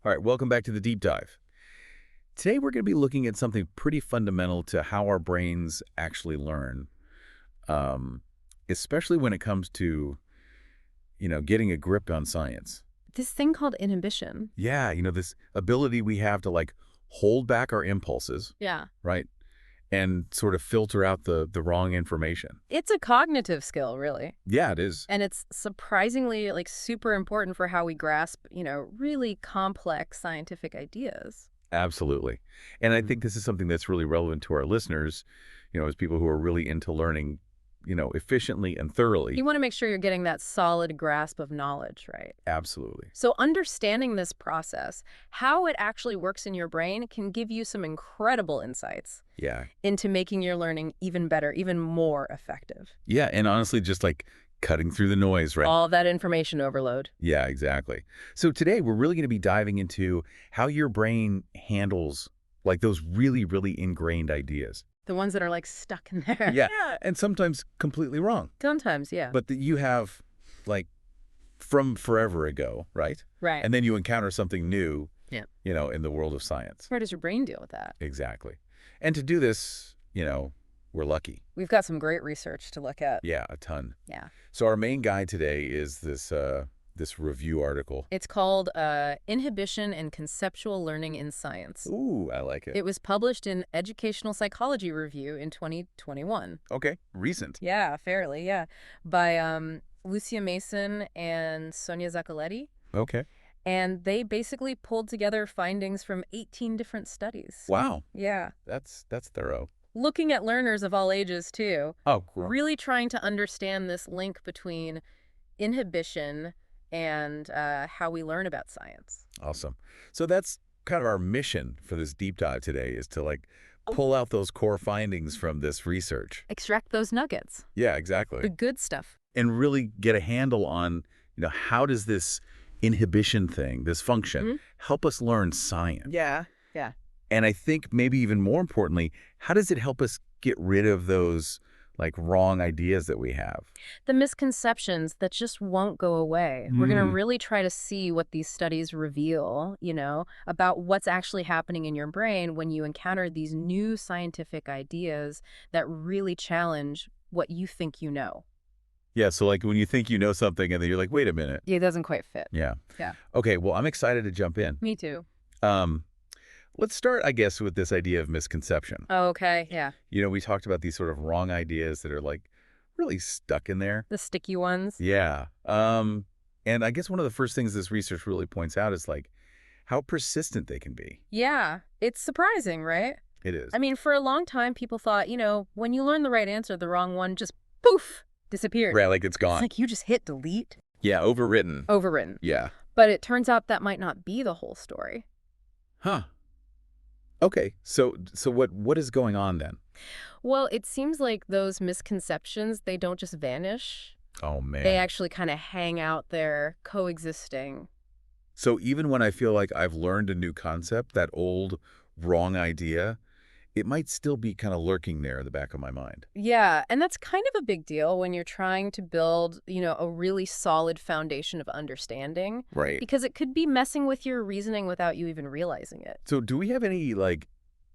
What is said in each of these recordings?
All right, welcome back to the deep dive. Today we're going to be looking at something pretty fundamental to how our brains actually learn, um, especially when it comes to, getting a grip on science. This thing called inhibition. Yeah, this ability we have to hold back our impulses, Yeah. right? And sort of filter out the wrong information. It's a cognitive skill, really. Yeah, it is. And it's surprisingly, super important for how we grasp, really complex scientific ideas. Absolutely. And I think this is something that's really relevant to our listeners, as people who are really into learning, efficiently and thoroughly. You want to make sure you're getting that solid grasp of knowledge, right? Absolutely. So understanding this process, how it actually works in your brain, can give you some incredible insights Yeah. into making your learning even better, even more effective. Yeah, and honestly, just cutting through the noise, right? All that information overload. Yeah, exactly. So today we're really going to be diving into how your brain handles those really, really ingrained ideas. The ones that are stuck in there. Yeah, and sometimes completely wrong. Sometimes, yeah. But that you have from forever ago, right? Right. And then you encounter something new, Yeah. In the world of science. Where does your brain deal with that? Exactly. And to do this, we're lucky. We've got some great research to look at. Yeah, a ton. Yeah. So our main guide today is this review article. It's called Inhibition and Conceptual Learning in Science. Ooh, I like it. It was published in Educational Psychology Review in 2021. Okay, recent. Yeah, fairly, yeah. By Lucia Mason and Sonia Zaccoletti. Okay. And they basically pulled together findings from 18 different studies. Wow. Yeah. That's thorough. Looking at learners of all ages, too. Oh, cool. Really trying to understand this link between inhibition and how we learn about science. Awesome. So that's kind of our mission for this deep dive today, is to pull out those core findings from this research. Extract those nuggets. Yeah, exactly. The good stuff. And really get a handle on, how does this inhibition thing, this function, help us learn science? Yeah, yeah. And I think maybe even more importantly, how does it help us get rid of those wrong ideas that we have? The misconceptions that just won't go away. We're going to really try to see what these studies reveal, about what's actually happening in your brain when you encounter these new scientific ideas that really challenge what you think you know. Yeah, so when you think you know something and then you're like, wait a minute. It doesn't quite fit. Yeah. Yeah. Okay, well, I'm excited to jump in. Me too. Let's start, I guess, with this idea of misconception. Oh, okay, yeah. We talked about these sort of wrong ideas that are really stuck in there. The sticky ones. Yeah. And I guess one of the first things this research really points out is how persistent they can be. Yeah, it's surprising, right? It is. I mean, for a long time, people thought, when you learn the right answer, the wrong one just poof, disappeared. Right, it's gone. It's you just hit delete. Yeah, overwritten. Overwritten. Yeah. But it turns out that might not be the whole story. Huh. Okay, so what is going on then? Well, it seems like those misconceptions, they don't just vanish. Oh, man. They actually kind of hang out there, coexisting. So even when I feel like I've learned a new concept, that old wrong idea, it might still be kind of lurking there in the back of my mind. Yeah, and that's kind of a big deal when you're trying to build, a really solid foundation of understanding. Right. Because it could be messing with your reasoning without you even realizing it. So do we have any,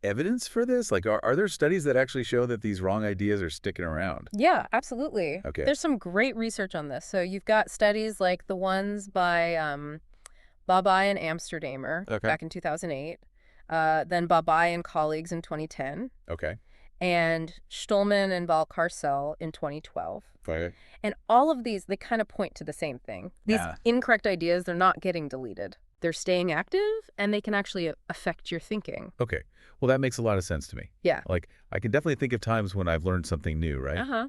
evidence for this? Are there studies that actually show that these wrong ideas are sticking around? Yeah, absolutely. Okay. There's some great research on this. So you've got studies like the ones by Babai and Amsterdamer back in 2008. Then Babai and colleagues in 2010. Okay. And Stolman and Valcarcel in 2012. Okay. And all of these, they kind of point to the same thing. These incorrect ideas, they're not getting deleted. They're staying active, and they can actually affect your thinking. Okay. Well, that makes a lot of sense to me. Yeah. I can definitely think of times when I've learned something new, right? Uh-huh.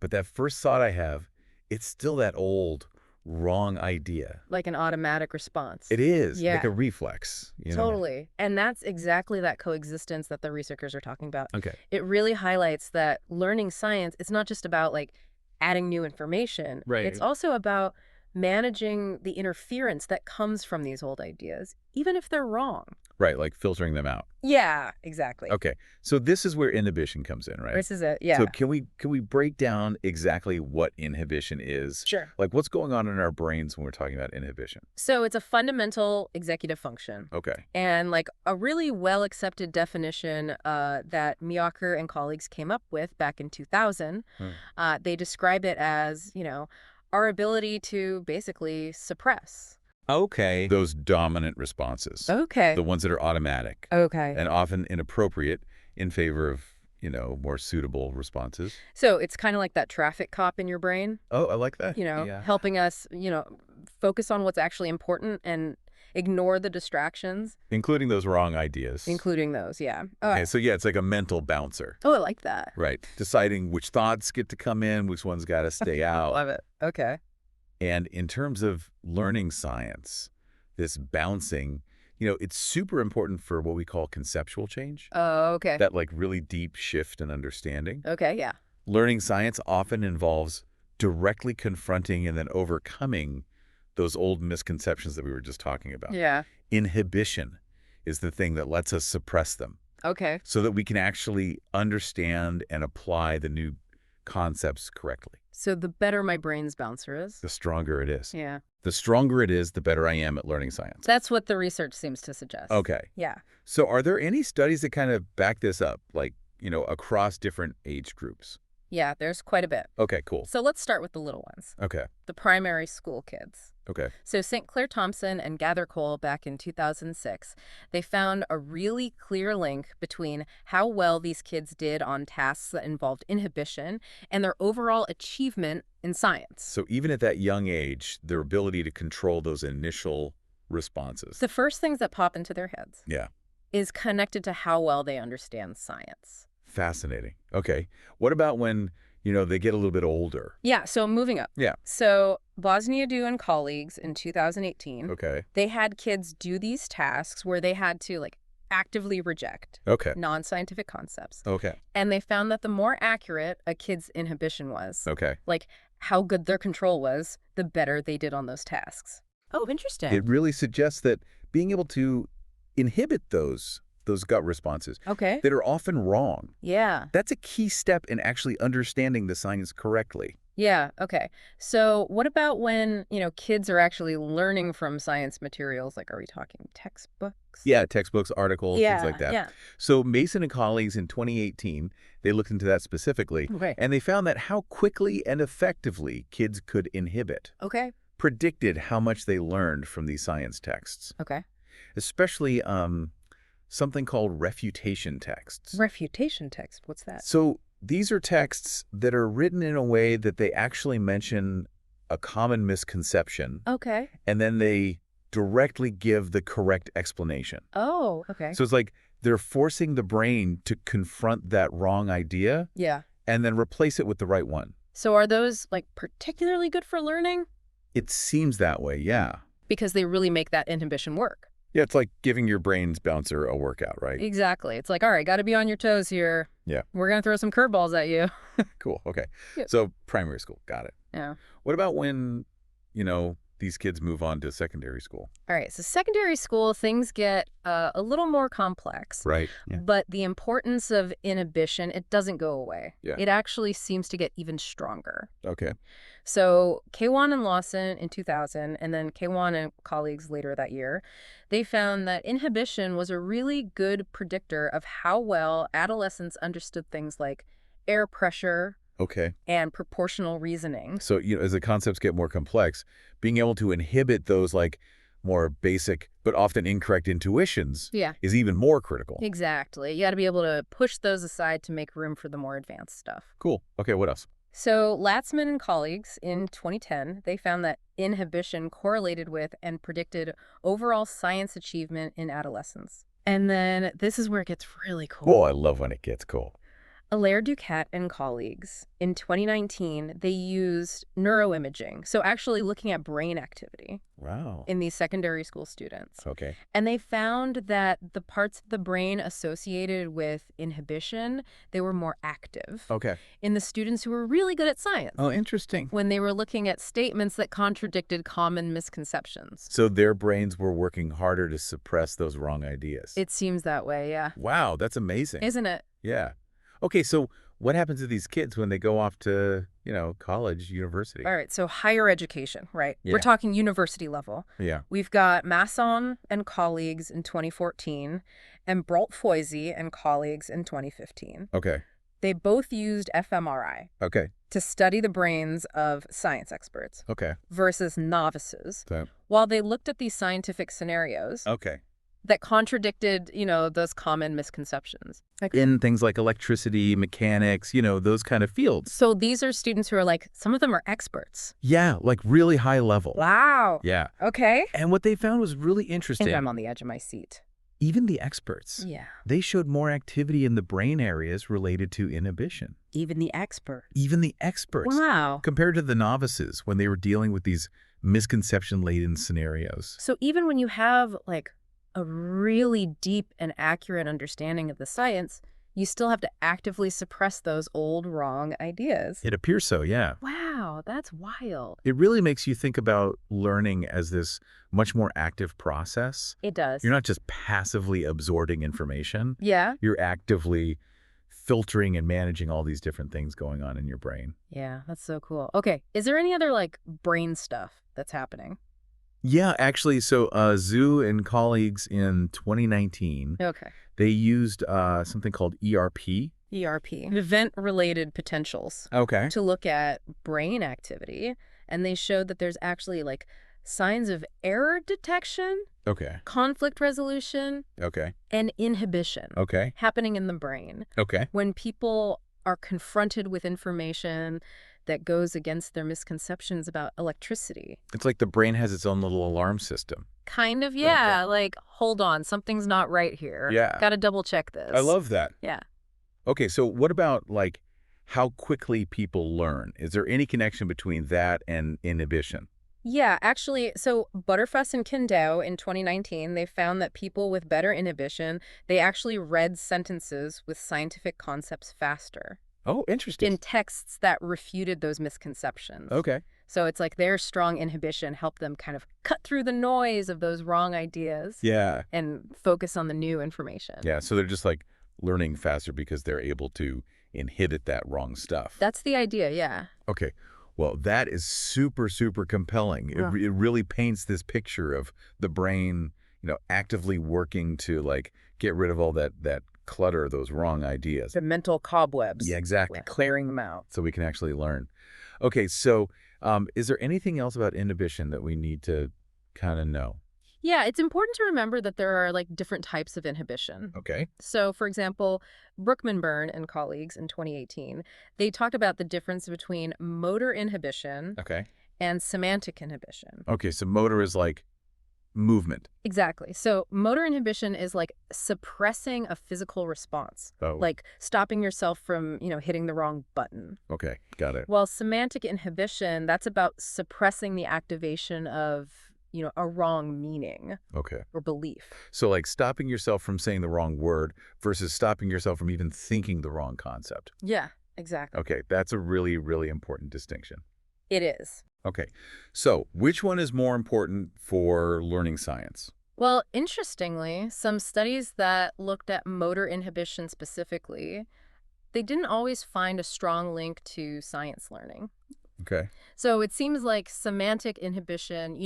But that first thought I have, it's still that old wrong idea. Like an automatic response. It is. Yeah. Like a reflex. Totally. And that's exactly that coexistence that the researchers are talking about. Okay. It really highlights that learning science, it's not just about adding new information. Right. It's also about managing the interference that comes from these old ideas, even if they're wrong. Right, like filtering them out. Yeah, exactly. Okay, so this is where inhibition comes in, right? This is it. So Yeah. can we break down exactly what inhibition is? Sure. Like what's going on in our brains when we're talking about inhibition? So it's a fundamental executive function. Okay. And like a really well-accepted definition that Miacher and colleagues came up with back in 2000, Hmm. they describe it as, our ability to basically suppress. Okay. Those dominant responses. Okay. The ones that are automatic Okay. and often inappropriate in favor of, more suitable responses. So it's kind of like that traffic cop in your brain, Oh, I like that. Yeah. helping us, focus on what's actually important and ignore the distractions, Including those wrong ideas. including those. Yeah. Okay, so yeah, it's like a mental bouncer. Oh, I like that. Right. Deciding which thoughts get to come in, which ones got to stay out. Love it. Okay. And in terms of learning science, this bouncing, it's super important for what we call conceptual change. Oh, okay. That like really deep shift in understanding. Okay, yeah. Learning science often involves directly confronting and then overcoming those old misconceptions that we were just talking about. Yeah. Inhibition is the thing that lets us suppress them Okay. so that we can actually understand and apply the new concepts correctly. So the better my brain's bouncer is. The stronger it is. Yeah. The stronger it is, the better I am at learning science. That's what the research seems to suggest. Okay. Yeah. So are there any studies that kind of back this up, like, across different age groups? Yeah, there's quite a bit. Okay, cool. So let's start with the little ones, Okay. the primary school kids. Okay. So St. Clair Thompson and Gather-Cole back in 2006, they found a really clear link between how well these kids did on tasks that involved inhibition and their overall achievement in science. So even at that young age, their ability to control those initial responses. The first things that pop into their heads Yeah. is connected to how well they understand science. Fascinating. Okay. What about when, they get a little bit older? Yeah, so moving up. Yeah. So Bosniadu and colleagues in 2018, Okay. they had kids do these tasks where they had to actively reject Okay. non-scientific concepts. Okay. And they found that the more accurate a kid's inhibition was, Okay. like how good their control was, the better they did on those tasks. Oh, interesting. It really suggests that being able to inhibit those gut responses Okay. that are often wrong, Yeah. that's a key step in actually understanding the science correctly. Yeah. Okay. So what about when, kids are actually learning from science materials? Like, are we talking textbooks? Yeah, textbooks, articles, things like that. Yeah. So Mason and colleagues in 2018, they looked into that specifically, Okay. and they found that how quickly and effectively kids could inhibit Okay. predicted how much they learned from these science texts, Okay. especially something called refutation texts. Refutation text. What's that? So these are texts that are written in a way that they actually mention a common misconception, Okay. and then they directly give the correct explanation. Oh, okay. So it's like they're forcing the brain to confront that wrong idea Yeah. and then replace it with the right one. So are those particularly good for learning? It seems that way, yeah. Because they really make that inhibition work. Yeah, it's like giving your brain's bouncer a workout, right? Exactly. It's like, all right, got to be on your toes here. Yeah. We're going to throw some curveballs at you. Cool, okay. Yep. So primary school, got it. Yeah. What about when, these kids move on to secondary school? All right. So secondary school, things get a little more complex. Right. Yeah. But the importance of inhibition, it doesn't go away. Yeah. It actually seems to get even stronger. Okay. So K1 and Lawson in 2000, and then K1 and colleagues later that year, they found that inhibition was a really good predictor of how well adolescents understood things like air pressure Okay. and proportional reasoning. So, as the concepts get more complex, being able to inhibit those more basic but often incorrect intuitions Yeah. is even more critical. Exactly. You got to be able to push those aside to make room for the more advanced stuff. Cool. Okay, what else? So Latzman and colleagues in 2010, they found that inhibition correlated with and predicted overall science achievement in adolescence. And then this is where it gets really cool. Oh, I love when it gets cool. Alaire Duquette and colleagues, in 2019, they used neuroimaging, so actually looking at brain activity Wow. in these secondary school students. Okay. And they found that the parts of the brain associated with inhibition, they were more active Okay. in the students who were really good at science Oh, interesting. when they were looking at statements that contradicted common misconceptions. So their brains were working harder to suppress those wrong ideas. It seems that way, yeah. Wow, that's amazing. Isn't it? Yeah. Okay, so what happens to these kids when they go off to, college, university? All right, so higher education, right? Yeah. We're talking university level. Yeah. We've got Masson and colleagues in 2014 and Brault-Foisy and colleagues in 2015. Okay. They both used fMRI Okay. to study the brains of science experts Okay. versus novices, So, while they looked at these scientific scenarios okay. that contradicted, those common misconceptions. In things like electricity, mechanics, those kind of fields. So these are students who are like, some of them are experts. Yeah, like really high level. Wow. Yeah. Okay. And what they found was really I think interesting. I'm on the edge of my seat. Even the experts, Yeah. they showed more activity in the brain areas related to inhibition. Even the expert. Even the experts. Wow. Compared to the novices when they were dealing with these misconception-laden scenarios. So even when you have, like, a really deep and accurate understanding of the science, you still have to actively suppress those old wrong ideas. It appears so, yeah. Wow, that's wild. It really makes you think about learning as this much more active process. It does. You're not just passively absorbing information. Yeah? You're actively filtering and managing all these different things going on in your brain. Yeah, that's so cool. Okay, is there any other, like, brain stuff that's happening? Yeah, actually, so Zhu and colleagues in 2019, Okay. they used something called ERP. ERP, event-related potentials, Okay. to look at brain activity, and they showed that there's actually, like, signs of error detection, Okay. conflict resolution, Okay. and inhibition Okay. happening in the brain. Okay. When people are confronted with information that goes against their misconceptions about electricity. It's like the brain has its own little alarm system. Kind of, yeah. Like, hold on, something's not right here. Yeah. Gotta double check this. I love that. Yeah. Okay, so what about, like, how quickly people learn? Is there any connection between that and inhibition? Yeah, actually, so Butterfuss and Kindau in 2019, they found that people with better inhibition, they actually read sentences with scientific concepts faster Oh, interesting. in texts that refuted those misconceptions. Okay. So it's like their strong inhibition helped them kind of cut through the noise of those wrong ideas Yeah. and focus on the new information. Yeah, so they're just, like, learning faster because they're able to inhibit that wrong stuff. That's the idea, yeah. Okay. Well, that is super, super compelling. Yeah. It really paints this picture of the brain, actively working to, like, get rid of all that clutter, those wrong ideas. The mental cobwebs. Yeah, exactly. Clearing them out. So we can actually learn. Okay, so is there anything else about inhibition that we need to kind of know? Yeah, it's important to remember that there are, like, different types of inhibition. Okay. So, for example, Brookman-Byrne and colleagues in 2018, they talked about the difference between motor inhibition Okay. and semantic inhibition. Okay, so motor is like movement. Exactly. So motor inhibition is like suppressing a physical response, Oh. like stopping yourself from, hitting the wrong button. Okay, got it. While semantic inhibition, that's about suppressing the activation of, a wrong meaning Okay. or belief. So like stopping yourself from saying the wrong word versus stopping yourself from even thinking the wrong concept. Yeah, exactly. Okay, that's a really, really important distinction. It is. Okay, so which one is more important for learning science? Well, interestingly, some studies that looked at motor inhibition specifically, they didn't always find a strong link to science learning. Okay. So it seems like semantic inhibition,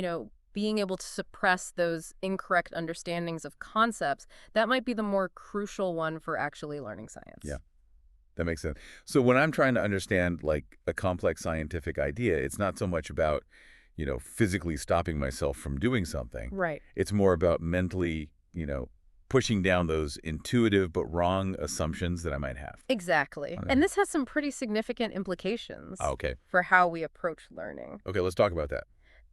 being able to suppress those incorrect understandings of concepts, that might be the more crucial one for actually learning science. Yeah. That makes sense. So when I'm trying to understand, like, a complex scientific idea, it's not so much about, physically stopping myself from doing something. Right. It's more about mentally, pushing down those intuitive but wrong assumptions that I might have. Exactly. Okay. And this has some pretty significant implications Okay. for how we approach learning. Okay, let's talk about that.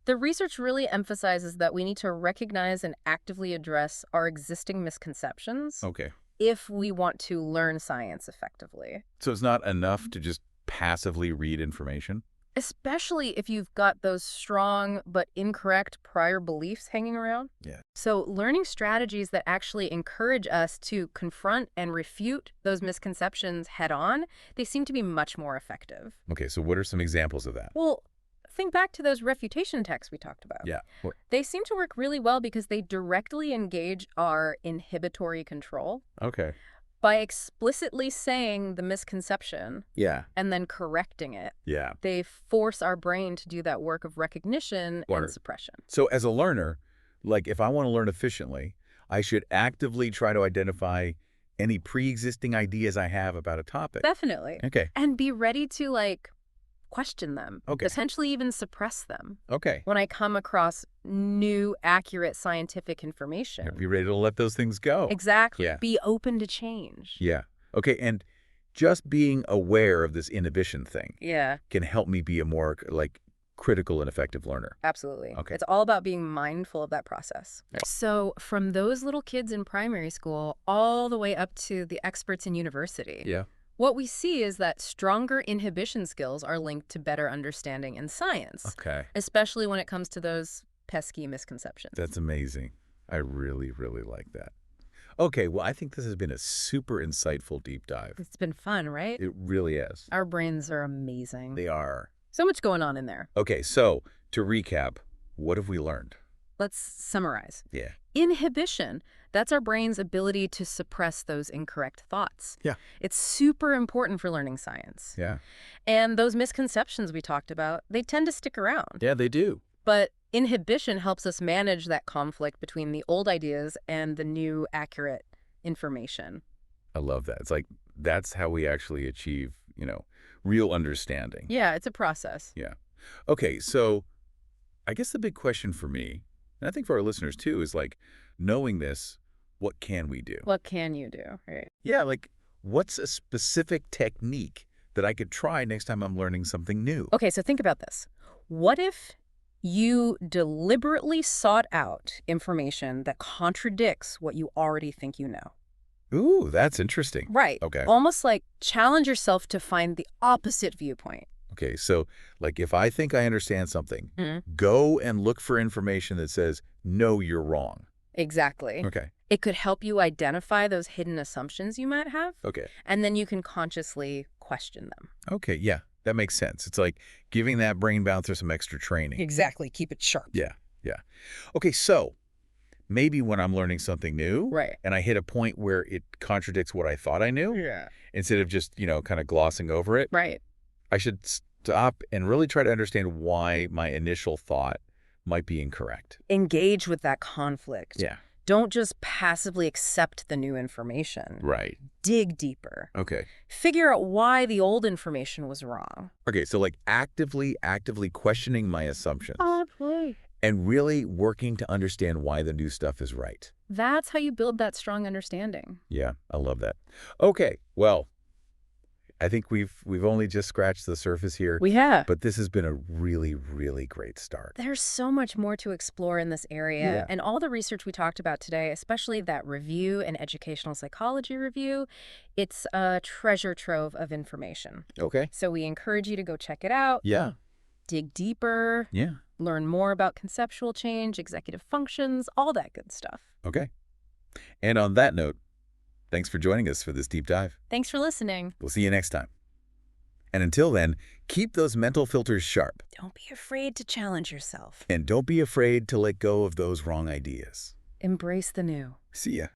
The research really emphasizes that we need to recognize and actively address our existing misconceptions Okay. if we want to learn science effectively. So it's not enough to just passively read information? Especially if you've got those strong but incorrect prior beliefs hanging around. Yeah. So learning strategies that actually encourage us to confront and refute those misconceptions head on, they seem to be much more effective. Okay, so what are some examples of that? Well, think back to those refutation texts we talked about. Yeah. They seem to work really well because they directly engage our inhibitory control Okay. by explicitly saying the misconception Yeah. and then correcting it. Yeah. They force our brain to do that work of recognition and suppression. So as a learner, like if I want to learn efficiently, I should actively try to identify any pre-existing ideas I have about a topic. Definitely. Okay. And be ready to, question them. Okay. Potentially even suppress them. Okay. When I come across new, accurate scientific information. Be ready to let those things go. Exactly. Yeah. Be open to change. Yeah. Okay, and just being aware of this inhibition thing Yeah. can help me be a more, critical and effective learner. Absolutely. Okay. It's all about being mindful of that process. So from those little kids in primary school all the way up to the experts in university, Yeah. what we see is that stronger inhibition skills are linked to better understanding in science, Okay. especially when it comes to those pesky misconceptions. That's amazing. I really, really like that. Okay, well, I think this has been a super insightful deep dive. It's been fun, right? It really is. Our brains are amazing. They are. So much going on in there. Okay, so to recap, what have we learned? Let's summarize. Yeah. Inhibition, that's our brain's ability to suppress those incorrect thoughts. Yeah. It's super important for learning science. Yeah. And those misconceptions we talked about, they tend to stick around. Yeah, they do. But inhibition helps us manage that conflict between the old ideas and the new, accurate information. I love that. It's like that's how we actually achieve, real understanding. Yeah, it's a process. Yeah. Okay, so I guess the big question for me, and I think for our listeners too, is knowing this, what can we do? What can you do, right? Yeah, what's a specific technique that I could try next time I'm learning something new? Okay, so think about this. What if you deliberately sought out information that contradicts what you already think you know? Ooh, that's interesting. Right. Okay. Almost like challenge yourself to find the opposite viewpoint. Okay, so if I think I understand something, Mhm. go and look for information that says, no, you're wrong. Exactly. Okay. It could help you identify those hidden assumptions you might have, Okay. and then you can consciously question them. Okay, yeah, that makes sense. It's like giving that brain bouncer some extra training. Exactly. Keep it sharp. Yeah, yeah. Okay, so maybe when I'm learning something new, Right. and I hit a point where it contradicts what I thought I knew, Yeah. instead of just, kind of glossing over it, Right. I should stop and really try to understand why my initial thought might be incorrect. Engage with that conflict. Yeah. Don't just passively accept the new information. Right. Dig deeper. Okay. Figure out why the old information was wrong. Okay, so actively questioning my assumptions and really working to understand why the new stuff is right. That's how you build that strong understanding. Yeah, I love that. Okay, well, I think we've only just scratched the surface here. We have. But this has been a really, really great start. There's so much more to explore in this area. Yeah. And all the research we talked about today, especially that review and educational psychology review, it's a treasure trove of information. Okay. So we encourage you to go check it out. Yeah. Dig deeper. Yeah. Learn more about conceptual change, executive functions, all that good stuff. Okay. And on that note, thanks for joining us for this deep dive. Thanks for listening. We'll see you next time. And until then, keep those mental filters sharp. Don't be afraid to challenge yourself. And don't be afraid to let go of those wrong ideas. Embrace the new. See ya.